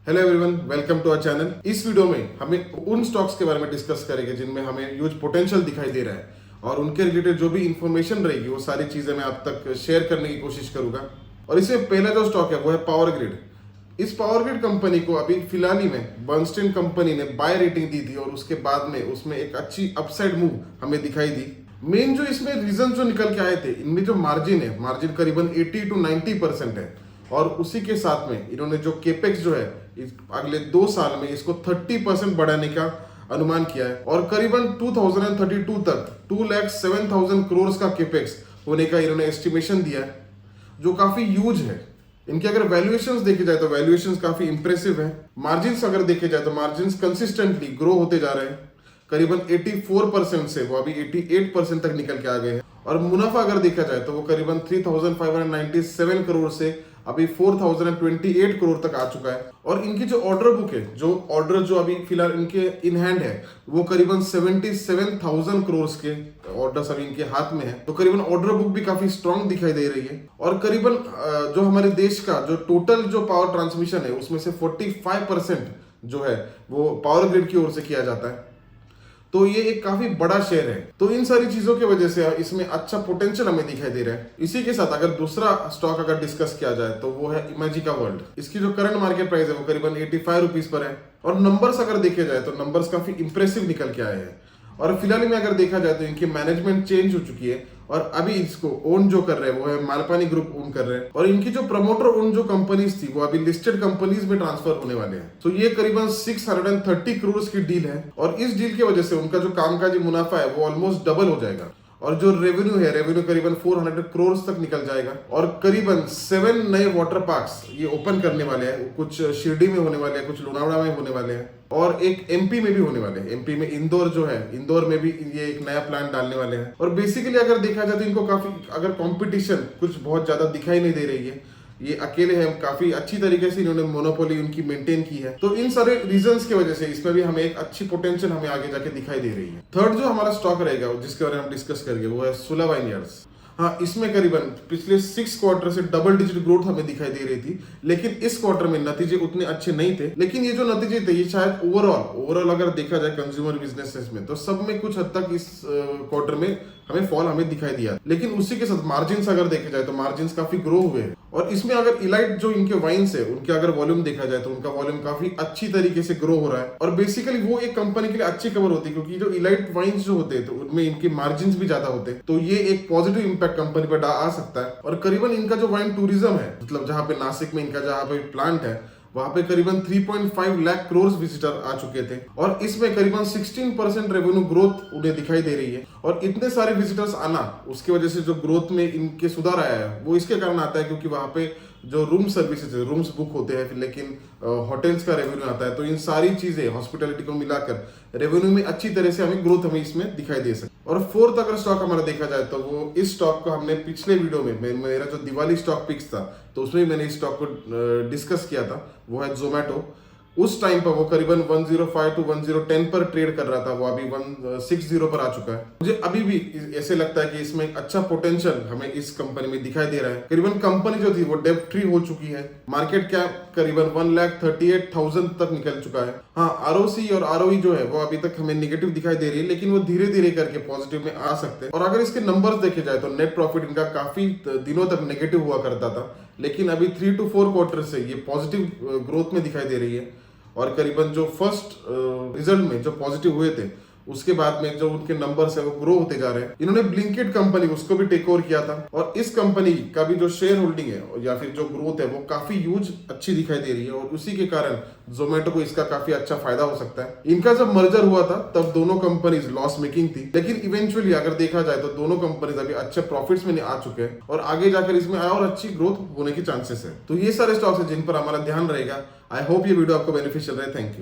Hello everyone, welcome to our channel. इस video में हमें उन स्टॉक्स के बारे में डिस्कस करेंगे जिनमें हमें ह्यूज पोटेंशियल दिखाई दे रहा है और उनके रिलेटेड जो भी इंफॉर्मेशन रहेगी वो सारी चीजें मैं आप तक शेयर करने की कोशिश करूंगा। और इसमें पहला जो स्टॉक है वो है पावर ग्रिड। इस पावर ग्रिड कंपनी को अभी फिलहाल ही में बर्नस्टीन कंपनी ने बाय रेटिंग दी थी और उसके बाद में उसमें एक अच्छी अपसाइड मूव हमें दिखाई दी। मेन जो इसमें रीजन जो निकल के आए थे, इनमें जो मार्जिन करीबन 80 to 90% है और उसी के साथ में इन्होंने जो केपेक्स जो है अगले 2 साल में इसको 30% बढ़ाने का अनुमान किया है और करीबन 2032 तक 2,07,000 करोड़ का केपेक्स होने का इन्होंने एस्टिमेशन दिया है, जो काफी ह्यूज है। इनके अगर वैल्यूएशंस देखे जाए तो वैल्यूएशंस काफी इंप्रेसिव है। मार्जिन्स अगर देखे जाए तो मार्जिन्स कंसिस्टेंटली ग्रो होते जा रहे हैं, करीबन 84% से वो अभी 88% तक निकल के आ गए हैं। और मुनाफा अगर देखा जाए तो वो करीबन 3,597 करोड़ से अभी 4,028 करोड़ तक आ चुका है। और इनकी जो ऑर्डर बुक है, जो ऑर्डर जो अभी फिलहाल इनके इन हैंड है, वो करीबन 77,000 करोड़ के ऑर्डर्स अभी इनके हाथ में है। तो करीबन ऑर्डर बुक भी काफी स्ट्रांग दिखाई दे रही है। और करीबन जो हमारे देश का जो टोटल जो पावर ट्रांसमिशन है उसमें से 45% जो है वो पावर ग्रिड की ओर से किया जाता है। तो ये एक काफी बड़ा शेयर है। तो इन सारी चीजों की वजह से इसमें अच्छा पोटेंशियल हमें दिखाई दे रहा है। इसी के साथ अगर दूसरा स्टॉक अगर डिस्कस किया जाए तो वो है इमेजिका वर्ल्ड। इसकी जो करंट मार्केट प्राइस है वो करीबन 85 रुपीज पर है और नंबर्स अगर देखे जाए तो नंबर्स काफी इंप्रेसिव निकल के आए हैं। और फिलहाल में अगर देखा जाए तो इनकी मैनेजमेंट चेंज हो चुकी है और अभी इसको ओन जो कर रहे हैं वो है मालपानी ग्रुप ओन कर रहे हैं। और इनकी जो प्रमोटर ओन जो कंपनीज थी वो अभी लिस्टेड कंपनीज में ट्रांसफर होने वाले हैं। तो ये करीबन 630 करोड़ की डील है और इस डील की वजह से उनका जो कामकाजी मुनाफा है वो ऑलमोस्ट डबल हो जाएगा और जो रेवेन्यू करीबन 400 करोड़ तक निकल जाएगा। और करीबन 7 नए वाटर पार्क्स ये ओपन करने वाले हैं। कुछ शिरडी में होने वाले हैं, कुछ लोनावड़ा में होने वाले हैं और एक एमपी में भी होने वाले हैं। एमपी में इंदौर जो है, इंदौर में भी ये एक नया प्लांट डालने वाले हैं। और बेसिकली अगर देखा जाए तो इनको काफी अगर कंपटीशन कुछ बहुत ज्यादा दिखाई नहीं दे रही है, ये अकेले हैं। काफी अच्छी तरीके से इन्होंने मोनोपोली उनकी मेंटेन की है। तो इन सारे रीजंस की वजह से इसमें भी हमें एक अच्छी पोटेंशियल हमें आगे जाके दिखाई दे रही है। थर्ड जो हमारा स्टॉक रहेगा जिसके बारे में हम डिस्कस करेंगे वो है सुला वाइनयार्ड्स। हाँ, इसमें करीबन पिछले 6 क्वार्टर से डबल डिजिट ग्रोथ हमें दिखाई दे रही थी, लेकिन इस क्वार्टर में नतीजे उतने अच्छे नहीं थे। लेकिन ये जो नतीजे थे ये शायद ओवरऑल अगर देखा जाए कंज्यूमर बिजनेसेस में तो सब में कुछ हद तक इस क्वार्टर में हमें फॉल हमें दिखाई दिया। लेकिन उसी के साथ मार्जिन्स अगर देखे जाए तो मार्जिन्स काफी ग्रो हुए हैं। और इसमें अगर इलाइट जो इनके वाइन्स है उनके अगर वॉल्यूम देखा जाए तो उनका वॉल्यूम काफी अच्छी तरीके से ग्रो हो रहा है। और बेसिकली वो एक कंपनी के लिए अच्छी खबर होती है क्योंकि जो इलाइट वाइन्स जो होते हैं तो उनमें इनके मार्जिन्स भी ज्यादा होते हैं। तो ये एक पॉजिटिव इंपैक्ट कंपनी पर आ सकता है। और करीबन इनका जो वाइन टूरिज्म है, मतलब जहां पे नासिक में इनका जहां पे प्लांट है वहां पे करीबन 3.5 लाख करोड़ विजिटर आ चुके थे और इसमें करीबन 16% रेवेन्यू ग्रोथ उन्हें दिखाई दे रही है। और इतने सारे विजिटर्स आना, उसकी वजह से जो ग्रोथ में इनके सुधार आया है वो इसके कारण आता है क्योंकि वहां पे जो रूम सर्विसेज है, रूम्स बुक होते हैं, लेकिन होटल्स का रेवेन्यू आता है। तो इन सारी चीजें हॉस्पिटैलिटी को मिलाकर रेवेन्यू में अच्छी तरह से हमें ग्रोथ हमें इसमें दिखाई दे सकती है। और फोर्थ अगर स्टॉक हमारा देखा जाए तो वो इस स्टॉक को हमने पिछले वीडियो में मेरा जो दिवाली स्टॉक पिक्स था तो उसमें मैंने इस स्टॉक को डिस्कस किया था, वो है जोमेटो। उस टाइम पर वो करीबन 105 to 1010 पर ट्रेड कर रहा था, वो अभी 160 पर आ चुका है। मुझे अभी भी ऐसे लगता है कि इसमें एक अच्छा पोटेंशियल हमें इस कंपनी में दिखाई दे रहा है। करीबन कंपनी जो थी वो डेब्ट फ्री हो चुकी है। मार्केट कैप करीबन 1,38,000 तक निकल चुका है। हाँ, आरओसी और आरओई जो है वो अभी तक हमें निगेटिव दिखाई दे रही है, लेकिन वो धीरे धीरे करके पॉजिटिव में आ सकते हैं। और अगर इसके नंबर्स देखे जाए तो नेट प्रॉफिट इनका काफी दिनों तक नेगेटिव हुआ करता था, लेकिन अभी 3 to 4 क्वार्टर से ये पॉजिटिव ग्रोथ में दिखाई दे रही है। और करीबन जो फर्स्ट रिजल्ट में जो पॉजिटिव हुए थे उसके बाद में जो उनके नंबर्स है वो ग्रो होते जा रहे हैं। इन्होंने ब्लिंकिट कंपनी उसको भी टेक ओवर किया था और इस कंपनी का भी जो शेयर होल्डिंग है या फिर जो ग्रोथ है वो काफी ह्यूज अच्छी दिखाई दे रही है और उसी के कारण जोमेटो को इसका काफी अच्छा फायदा हो सकता है। इनका जब मर्जर हुआ था तब दोनों कंपनीज लॉस मेकिंग थी, लेकिन इवेंचुअली अगर देखा जाए तो दोनों कंपनीज अभी अच्छे प्रॉफिट्स में आ चुके हैं और आगे जाकर इसमें और अच्छी ग्रोथ होने के चांसेस है। तो ये सारे स्टॉक्स है जिन पर हमारा ध्यान रहेगा। आई होप ये वीडियो आपको बेनिफिशियल रहे। Thank you.